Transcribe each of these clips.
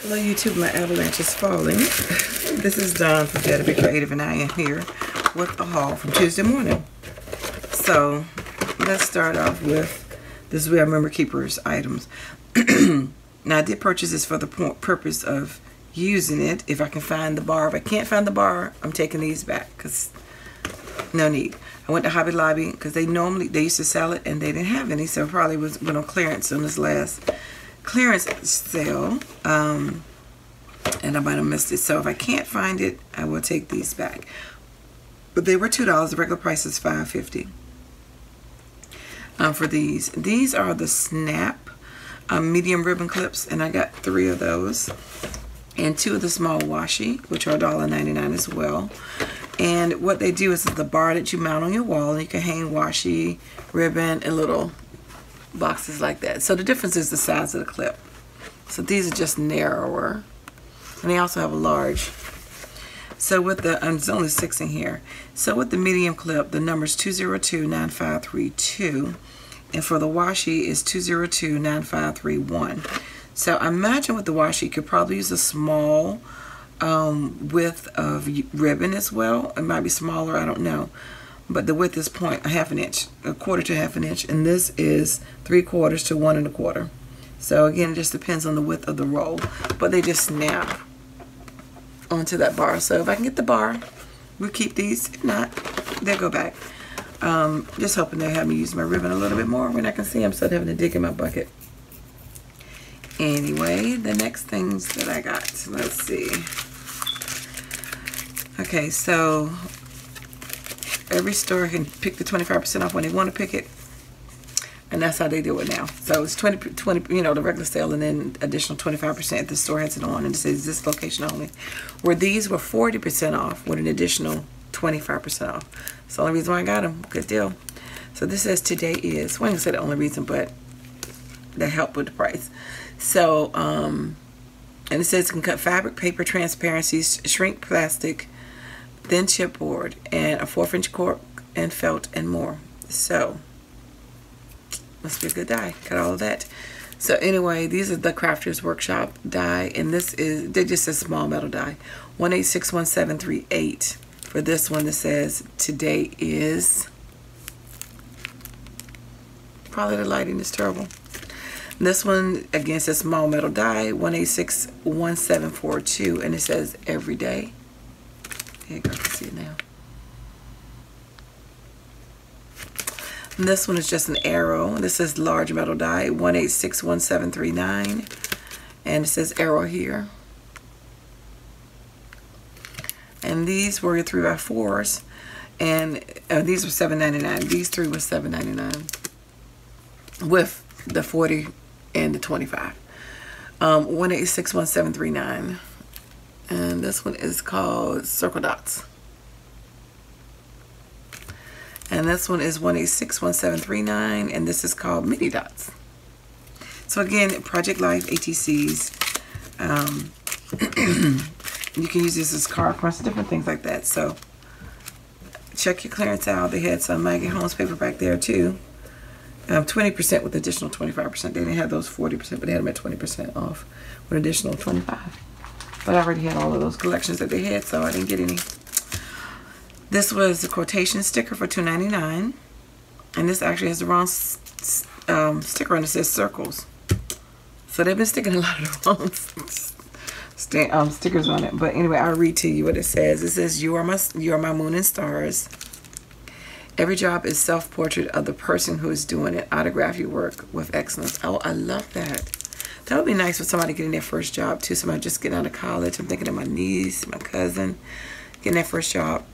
Hello YouTube, my avalanche is falling. This is Dawn from DaretoBeCreative, and I am here with a haul from Tuesday morning. So let's start off with this WRMK Keepers items. Now I did purchase this for the purpose of using it if I can find the bar. If I can't find the bar, I'm taking these back because no need. I went to Hobby Lobby because they used to sell it and they didn't have any, so it probably went on clearance on this last clearance sale, and I might have missed it. So if I can't find it, I will take these back. But they were $2. The regular price is $5.50 for these. These are the Snap medium ribbon clips, and I got 3 of those, and 2 of the small washi, which are $1.99 as well. And what they do is the bar that you mount on your wall, and you can hang washi, ribbon, and little boxes like that. So the difference is the size of the clip. So these are just narrower, and they also have a large. So with the, there's only 6 in here. So with the medium clip, the number is 202-9532, and for the washi is 202-9531. So I imagine with the washi, you could probably use a small width of ribbon as well. It might be smaller, I don't know. But the width is ½ inch, 1/4 to ½ inch, and this is 3/4 to 1 1/4. So again, it just depends on the width of the roll, but they just snap onto that bar. So if I can get the bar, we'll keep these. If not, they'll go back. Just hoping they have me use my ribbon a little bit more when I can see them, instead of having to dig in my bucket. Anyway, the next things that I got, let's see. Okay, so every store can pick the 25% off when they want to pick it, and that's how they do it now. So it's 20, you know, the regular sale, and then additional 25%. The store has it on, and it says this location only. Where these were 40% off with an additional 25% off. That's the only reason why I got them. Good deal. So this says today is, well, I didn't say the only reason, but that helped with the price. So, and it says it can cut fabric, paper, transparencies, shrink plastic, thin chipboard, and a 4-inch cork, and felt, and more. So must be a good die. Got all of that. So anyway, these are the Crafters Workshop die, and this is, they just says small metal die, 1861738. For this one, that says today is, probably the lighting is terrible. This one again says small metal die, 1861742, and it says every day. There you go, I can see it now. And this one is just an arrow. This is large metal die, 1861739, and it says arrow here. And these were your 3x4s, and these were $7.99. These 3 were $7.99 with the 40 and the 25. 1861739. And this one is called Circle Dots. And this one is 1861739, and this is called Mini Dots. So again, Project Life ATCs. You can use this as card fronts, different things like that. So check your clearance out. They had some Maggie Holmes paper back there too. 20% with additional 25%. They didn't have those 40%, but they had them at 20% off with additional 25%. But I already had all of those collections that they had, so I didn't get any. This was a quotation sticker for $2.99, and this actually has the wrong sticker on it. It says circles. So they've been sticking a lot of the wrong stickers on it. But anyway, I'll read to you what it says. It says, you are my moon and stars. Every job is self-portrait of the person who is doing it. Autograph your work with excellence. Oh, I love that. That would be nice for somebody getting their first job too. Somebody just getting out of college. I'm thinking of my niece, my cousin, getting their first job.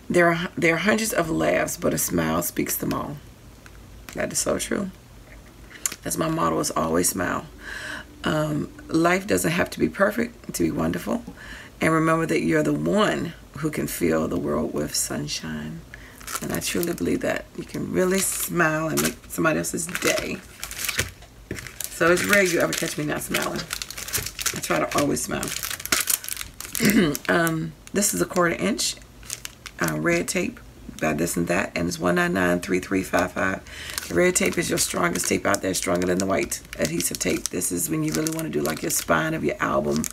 There are hundreds of laughs, but a smile speaks them all. That is so true. That's my motto, is always smile. Life doesn't have to be perfect to be wonderful. And remember that you're the one who can fill the world with sunshine. And I truly believe that. You can really smile and make somebody else's day. So it's rare you ever catch me not smiling. I try to always smile. This is a 1/4 inch red tape by this and that, and it's 199-3355. The red tape is your strongest tape out there, stronger than the white adhesive tape. This is when you really want to do like your spine of your album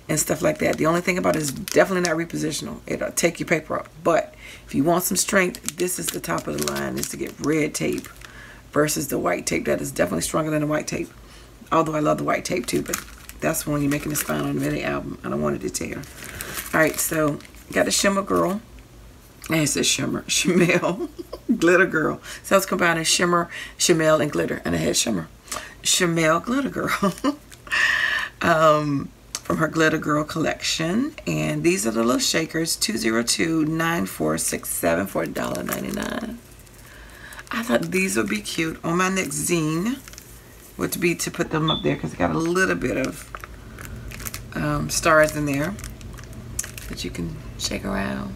and stuff like that. The only thing about it is definitely not repositional. It'll take your paper up. But if you want some strength, this is the top of the line, is to get red tape versus the white tape. That is definitely stronger than the white tape. Although I love the white tape too, but that's when you're making a spine on the mini album. I don't want it to tear. Alright, so got the Shimmer Girl. And it says Shimmer, Shimelle, Glitter Girl. So I was combining Shimmer, Shimelle, and Glitter. And I had Shimmer, Shimelle, Glitter Girl. From her Glitter Girl collection. And these are the little shakers, 202-9467 for $1.99. I thought these would be cute on my next zine. Would be to put them up there because it got a little bit of stars in there that you can shake around.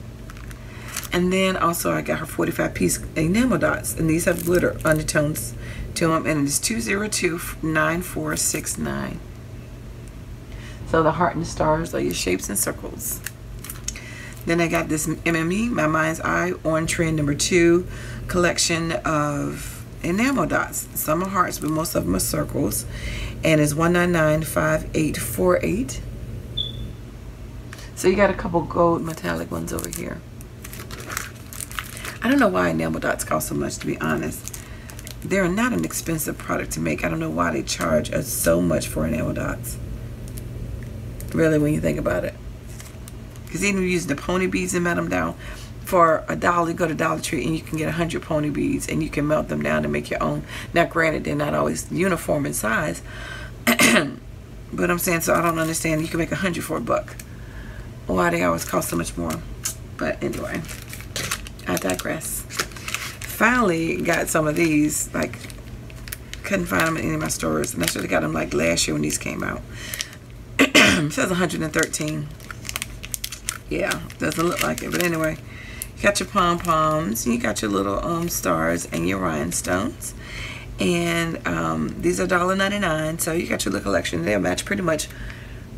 And then also I got her 45-piece enamel dots, and these have glitter undertones to them, and it's 202-9469. So the heart and the stars are your shapes and circles. Then I got this MME, My Mind's Eye, on trend number 2 collection of enamel dots. Some are hearts, but most of them are circles, and it's 199-5848. So you got a couple gold metallic ones over here. I don't know why enamel dots cost so much, to be honest. They're not an expensive product to make. I don't know why they charge us so much for enamel dots, really, when you think about it. Because even using the pony beads and melt them down, for $1, you go to Dollar Tree and you can get 100 pony beads and you can melt them down to make your own. Now granted, they're not always uniform in size, but I'm saying, so I don't understand, you can make 100 for $1. Why they always cost so much more. But anyway, I digress. Finally got some of these, like, couldn't find them in any of my stores, and I should have got them like last year when these came out. It says 113. Yeah, doesn't look like it, but anyway, you got your pom-poms, you got your little stars and your rhinestones, and these are $1.99, so you got your little collection. They'll match pretty much,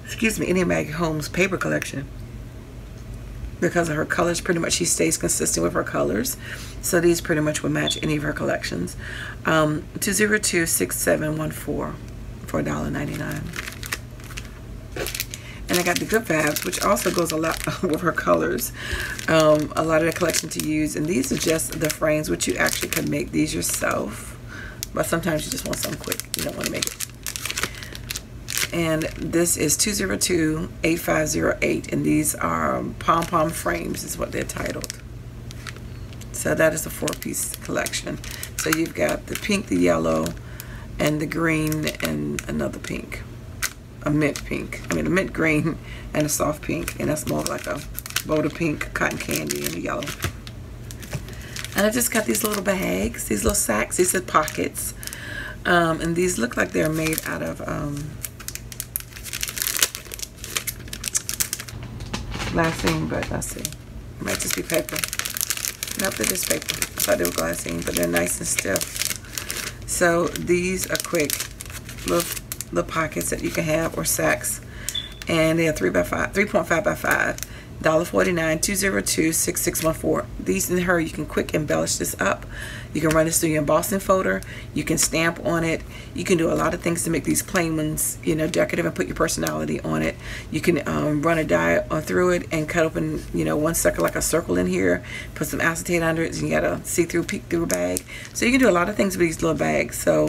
excuse me, any of Maggie Holmes' paper collection, because of her colors. Pretty much she stays consistent with her colors, so these pretty much will match any of her collections. 202-6714 for $1.99. And I got the Good Vibes, which also goes a lot with her colors. A lot of the collection to use. And these are just the frames, which you actually can make these yourself. But sometimes you just want something quick. You don't want to make it. And this is 202-8508. And these are pom-pom frames is what they're titled. So that is a 4-piece collection. So you've got the pink, the yellow, and the green, and another pink. A mint pink, I mean a mint green and a soft pink, and that's more like a boulder pink, cotton candy, and a yellow. And I just got these little bags, these little sacks, these are pockets, and these look like they're made out of glassine, but let's see, it might just be paper. Nope, they're just paper. I thought they were glassine, but they're nice and stiff. So these are quick little pockets that you can have, or sacks, and they are 3.5 by 5, $1.49, 202-6614. These in her, you can quick embellish this up. You can run this through your embossing folder. You can stamp on it. You can do a lot of things to make these plain ones, you know, decorative, and put your personality on it. You can run a die through it and cut open, you know, one circle, like a circle in here. Put some acetate under it, so you got a see-through, peek-through bag. So you can do a lot of things with these little bags. So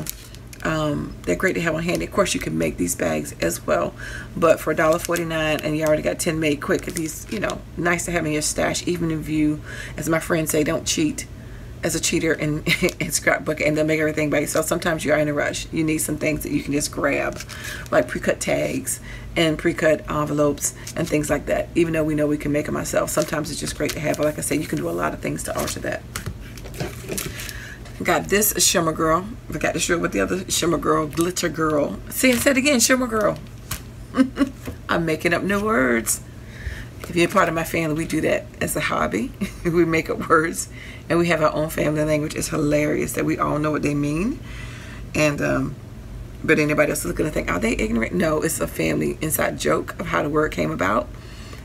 they're great to have on hand. Of course, you can make these bags as well, but for $1.49, and you already got 10 made quick. These, you know, nice to have in your stash, even if you, as my friends say, don't cheat as a cheater in scrapbook and then make everything by yourself. Sometimes you are in a rush. You need some things that you can just grab, like pre-cut tags and pre-cut envelopes and things like that. Even though we know we can make them ourselves, sometimes it's just great to have. But like I said, you can do a lot of things to alter that. Got this Shimmer Girl. Forgot to show what the other Shimmer Girl, Glitter Girl. See, I said again, Shimmer Girl. I'm making up new words. If you're part of my family, we do that as a hobby. We make up words, and we have our own family language. It's hilarious that we all know what they mean. And but anybody else is looking to think, are they ignorant? No, it's a family inside joke of how the word came about,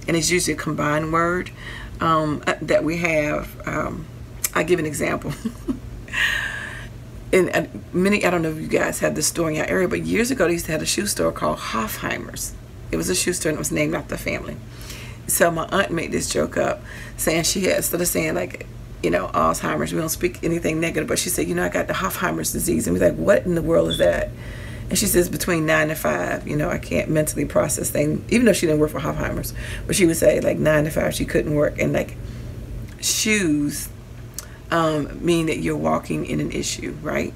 and it's usually a combined word that we have. I give an example. And many, I don't know if you guys have this store in your area, but years ago they used to have a shoe store called Hofheimer's. It was a shoe store and it was named after the family. So my aunt made this joke up, saying she had, instead of saying like, you know, Alzheimer's, we don't speak anything negative, but she said, you know, I got the Hofheimer's disease. And we're like, what in the world is that? And she says, between 9 and 5, you know, I can't mentally process things, even though she didn't work for Hofheimer's. But she would say, like, 9 to 5, she couldn't work. And, like, shoes mean that you're walking in an issue, right?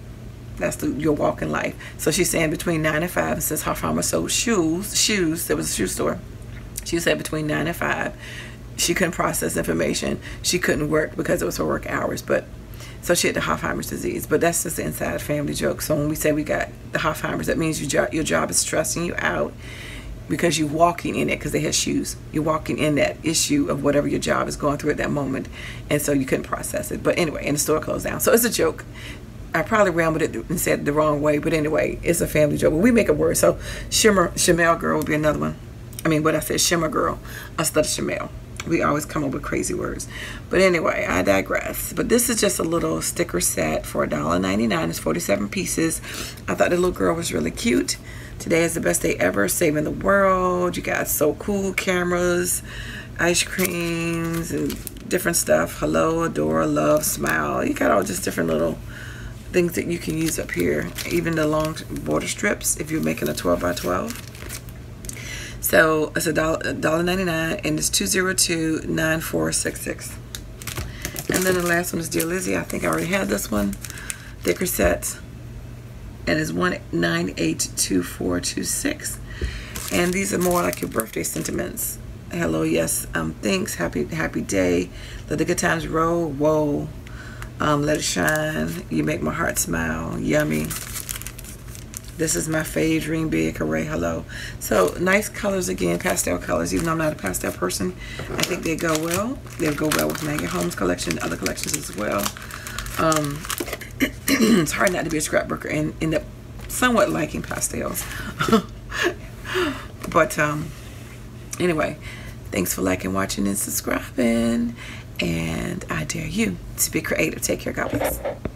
That's your walk in life. So she's saying between 9 and 5, and since Hofheimer's sold shoes, there was a shoe store. She said between 9 and 5, she couldn't process information. She couldn't work because it was her work hours. But so she had the Hofheimer's disease. But that's just the inside family joke. So when we say we got the Hofheimer's, that means your job is stressing you out because you're walking in it, because they had shoes. You're walking in that issue of whatever your job is going through at that moment. And so you couldn't process it. But anyway, and the store closed down. So it's a joke. I probably rambled it and said it the wrong way. But anyway, it's a family joke. But we make a word. So Shimelle girl would be another one. I mean, what I said, shimmer girl instead of Shimelle. We always come up with crazy words. But anyway, I digress. But this is just a little sticker set for $1.99. It's 47 pieces. I thought the little girl was really cute. Today is the best day ever, saving the world. You got so cool cameras, ice creams, and different stuff. Hello, adore, love, smile. You got all just different little things that you can use up here. Even the long border strips if you're making a 12 by 12. So it's $1.99 and it's 202-9466. And then the last one is Dear Lizzie. I think I already had this one. Thicker set. And it's 1982426. And these are more like your birthday sentiments. Hello, yes, thanks, happy day. Let the good times roll, whoa. Let it shine. You make my heart smile. Yummy. This is my fave, dream big, hooray, hello. So nice colors again, pastel colors. Even though I'm not a pastel person, I think they go well. They'll go well with Maggie Holmes collection, other collections as well. It's hard not to be a scrapbooker and end up somewhat liking pastels. But anyway, thanks for liking, watching, and subscribing. And I dare you to be creative. Take care. God bless.